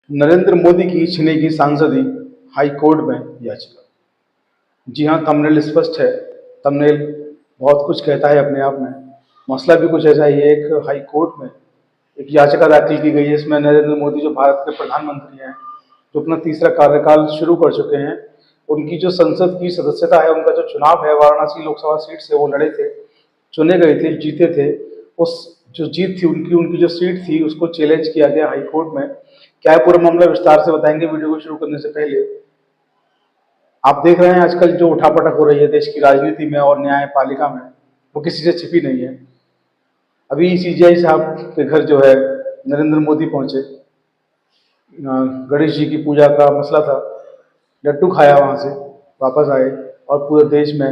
नरेंद्र मोदी की छिनेगी सांसदी, high court में याचिका। जी हाँ, थंबनेल स्पष्ट है। थंबनेल बहुत कुछ कहता है अपने आप में। मसला भी कुछ ऐसा ही है। एक हाई कोर्ट में एक याचिका दाखिल की गई है। इसमें नरेंद्र मोदी जो भारत के प्रधानमंत्री हैं, जो अपना तीसरा कार्यकाल शुरू कर चुके हैं, उनकी जो संसद की सदस्यता है, उनका जो चुनाव है वाराणसी लोकसभा सीट से वो लड़े थे, चुने गए थे, जीते थे। उस जो जीत थी उनकी उनकी जो सीट थी उसको चैलेंज किया गया हाई कोर्ट में। क्या है पूरा मामला, विस्तार से बताएंगे वीडियो को शुरू करने से पहले। आप देख रहे हैं आजकल जो उठापटक हो रही है देश की राजनीति में और न्यायपालिका में, वो किसी से छिपी नहीं है। अभी सीजीआई साहब के घर जो है नरेंद्र मोदी पहुंचे, गणेश जी की पूजा का मसला था, लड्डू खाया, वहां से वापस आए और पूरे देश में,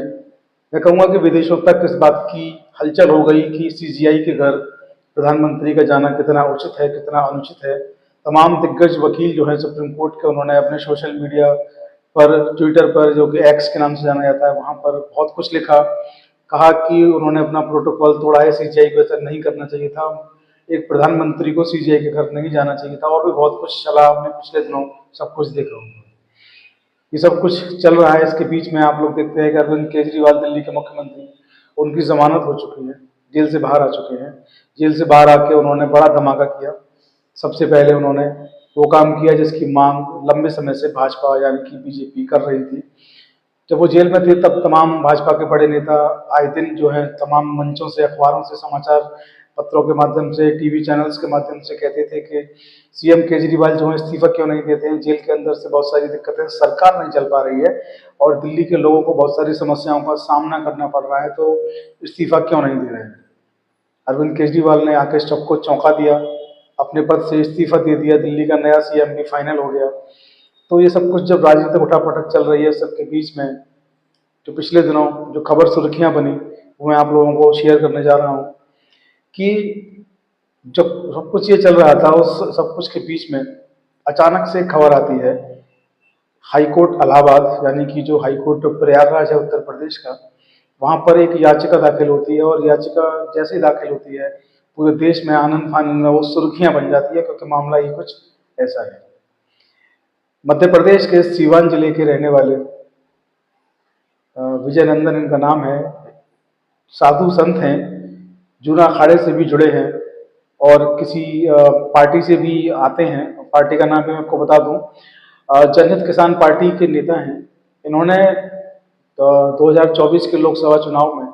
मैं कहूँगा कि विदेशों तक इस बात की हलचल हो गई कि सीजीआई के घर प्रधानमंत्री का जाना कितना उचित है, कितना अनुचित है। तमाम दिग्गज वकील जो है सुप्रीम कोर्ट के, उन्होंने अपने सोशल मीडिया पर, ट्विटर पर, जो कि एक्स के नाम से जाना जाता है, वहाँ पर बहुत कुछ लिखा। कहा कि उन्होंने अपना प्रोटोकॉल तोड़ा है, सीजीआई को ऐसा नहीं करना चाहिए था, एक प्रधानमंत्री को सीजीआई के घर नहीं जाना चाहिए था, और भी बहुत कुछ चला। आपने पिछले दिनों सब कुछ देखा होगा। ये सब कुछ चल रहा है, इसके बीच में आप लोग देखते हैं कि अरविंद केजरीवाल दिल्ली के मुख्यमंत्री, उनकी जमानत हो चुकी है, जेल से बाहर आ चुके हैं। जेल से बाहर आके उन्होंने बड़ा धमाका किया। सबसे पहले उन्होंने वो काम किया जिसकी मांग लंबे समय से भाजपा यानी कि बीजेपी कर रही थी। जब वो जेल में थे तब तमाम भाजपा के बड़े नेता आए दिन जो है तमाम मंचों से, अखबारों से, समाचार पत्रों के माध्यम से, टीवी चैनल्स के माध्यम से कहते थे कि सीएम केजरीवाल जो है इस्तीफा क्यों नहीं देते हैं, जेल के अंदर से बहुत सारी दिक्कतें, सरकार नहीं चल पा रही है और दिल्ली के लोगों को बहुत सारी समस्याओं का सामना करना पड़ रहा है, तो इस्तीफा क्यों नहीं दे रहे हैं। अरविंद केजरीवाल ने आके सबको चौंका दिया, अपने पद से इस्तीफा दे दिया, दिल्ली का नया सीएम भी फाइनल हो गया। तो ये सब कुछ जब राजनीतिक उठापटक चल रही है सबके बीच में, जो पिछले दिनों जो खबर सुर्खियां बनी, वो मैं आप लोगों को शेयर करने जा रहा हूँ कि जब सब कुछ ये चल रहा था उस सब कुछ के बीच में अचानक से खबर आती है हाईकोर्ट इलाहाबाद, यानी कि जो हाईकोर्ट प्रयागराज है उत्तर प्रदेश का, वहाँ पर एक याचिका दाखिल होती है। और याचिका जैसे ही दाखिल होती है पूरे देश में आनंद फानंद में वो सुर्खियां बन जाती है, क्योंकि मामला ही कुछ ऐसा है। मध्य प्रदेश के सीवान जिले के रहने वाले विजय नंदन इनका नाम है, साधु संत हैं, जूना अखाड़े से भी जुड़े हैं और किसी पार्टी से भी आते हैं। पार्टी का नाम भी मैं आपको बता दूं, जनहित किसान पार्टी के नेता हैं। इन्होंने 2024 के लोकसभा चुनाव में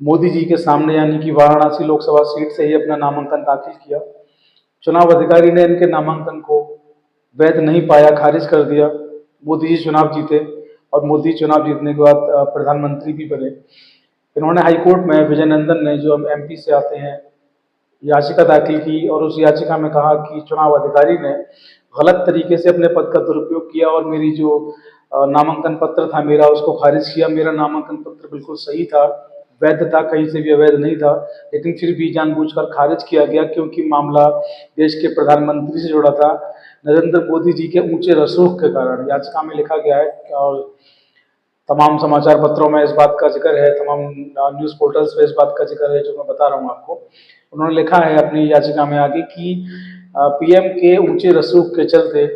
मोदी जी के सामने यानी कि वाराणसी लोकसभा सीट से ही अपना नामांकन दाखिल किया। चुनाव अधिकारी ने इनके नामांकन को वैध नहीं पाया, खारिज कर दिया। मोदी जी चुनाव जीते और मोदी चुनाव जीतने के बाद प्रधानमंत्री भी बने। इन्होंने हाईकोर्ट में, विजय नंदन ने जो एमपी से आते हैं, याचिका दाखिल की और उस याचिका में कहा कि चुनाव अधिकारी ने गलत तरीके से अपने पद का दुरुपयोग किया और मेरी जो नामांकन पत्र था मेरा, उसको खारिज किया। मेरा नामांकन पत्र बिल्कुल सही था, वैध था, कहीं से भी अवैध नहीं था, लेकिन फिर भी जानबूझकर खारिज किया गया क्योंकि मामला देश के प्रधानमंत्री से जुड़ा था, नरेंद्र मोदी जी के ऊंचे रसूख के कारण। याचिका में लिखा गया है और तमाम समाचार पत्रों में इस बात का जिक्र है, तमाम न्यूज़ पोर्टल्स पे इस बात का जिक्र है जो मैं बता रहा हूँ आपको। उन्होंने लिखा है अपनी याचिका में आगे कि पीएम के ऊंचे रसूख के चलते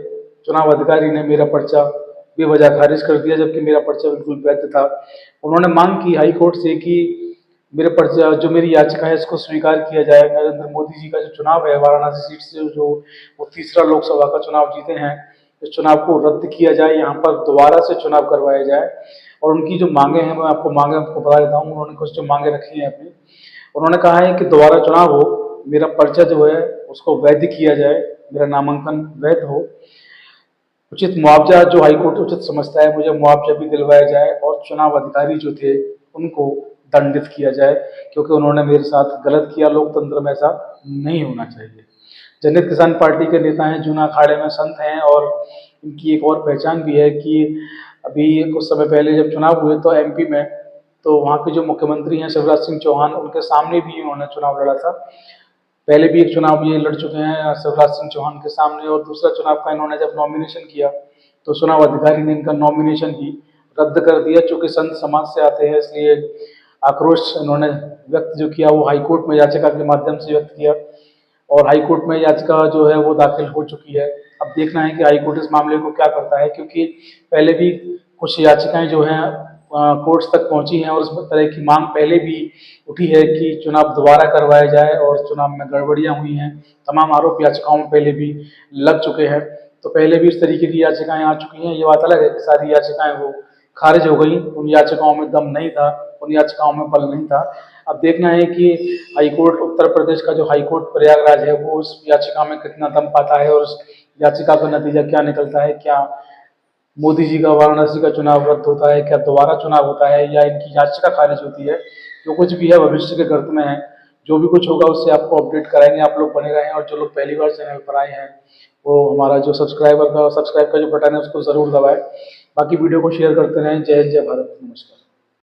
चुनाव अधिकारी ने मेरा पर्चा बेवजह खारिज कर दिया, जबकि मेरा पर्चा बिल्कुल वैध था। उन्होंने मांग की हाई कोर्ट से कि मेरे पर्चा, जो मेरी याचिका है, इसको स्वीकार किया जाए। नरेंद्र मोदी जी का जो चुनाव है वाराणसी सीट से, जो वो तीसरा लोकसभा का चुनाव जीते हैं, इस चुनाव को रद्द किया जाए, यहाँ पर दोबारा से चुनाव करवाया जाए। और उनकी जो मांगे हैं, मैं आपको मांगे आपको बता देता हूँ। उन्होंने कुछ जो मांगे रखी हैं अपनी, उन्होंने कहा है कि दोबारा चुनाव हो, मेरा पर्चा जो है उसको वैध किया जाए, मेरा नामांकन वैध हो, उचित मुआवजा जो हाईकोर्ट उचित समझता है मुझे मुआवजा भी दिलवाया जाए, और चुनाव अधिकारी जो थे उनको दंडित किया जाए, क्योंकि उन्होंने मेरे साथ गलत किया। लोकतंत्र में ऐसा नहीं होना चाहिए। जनहित किसान पार्टी के नेता हैं, जूना अखाड़े में संत हैं, और इनकी एक और पहचान भी है कि अभी कुछ समय पहले जब चुनाव हुए तो एमपी में, तो वहाँ के जो मुख्यमंत्री हैं शिवराज सिंह चौहान, उनके सामने भी इन्होंने चुनाव लड़ा था। पहले भी एक चुनाव ये लड़ चुके हैं शिवराज सिंह चौहान के सामने, और दूसरा चुनाव का इन्होंने जब नॉमिनेशन किया तो चुनाव अधिकारी ने इनका नॉमिनेशन ही रद्द कर दिया। चूंकि संत समाज से आते हैं इसलिए आक्रोश इन्होंने व्यक्त जो किया वो हाईकोर्ट में याचिका के माध्यम से व्यक्त किया, और हाईकोर्ट में याचिका जो है वो दाखिल हो चुकी है। अब देखना है कि हाई कोर्ट इस मामले को क्या करता है, क्योंकि पहले भी कुछ याचिकाएं जो हैं कोर्ट्स तक पहुंची हैं और इस तरह की मांग पहले भी उठी है कि चुनाव दोबारा करवाया जाए और चुनाव में गड़बड़ियां हुई हैं। तमाम आरोप याचिकाओं में पहले भी लग चुके हैं, तो पहले भी इस तरीके की याचिकाएं आ चुकी हैं। ये बात अलग है कि सारी याचिकाएं वो खारिज हो गई, उन याचिकाओं में दम नहीं था, उन याचिकाओं में बल नहीं था। अब देखना है कि हाईकोर्ट, उत्तर प्रदेश का जो हाईकोर्ट प्रयागराज है, वो उस याचिका में कितना दम पाता है और उस याचिका का नतीजा क्या निकलता है। क्या मोदी जी का वाराणसी का चुनाव रद्द होता है, क्या दोबारा चुनाव होता है, या इनकी याचिका खारिज होती है। जो कुछ भी है भविष्य के गर्त में है। जो भी कुछ होगा उससे आपको अपडेट कराएंगे। आप लोग बने रहें और जो लोग पहली बार चैनल पर आए हैं वो हमारा जो सब्सक्राइब का जो बटन है उसको ज़रूर दबाएं। बाकी वीडियो को शेयर करते रहें। जय हिंद, जय भारत, नमस्कार।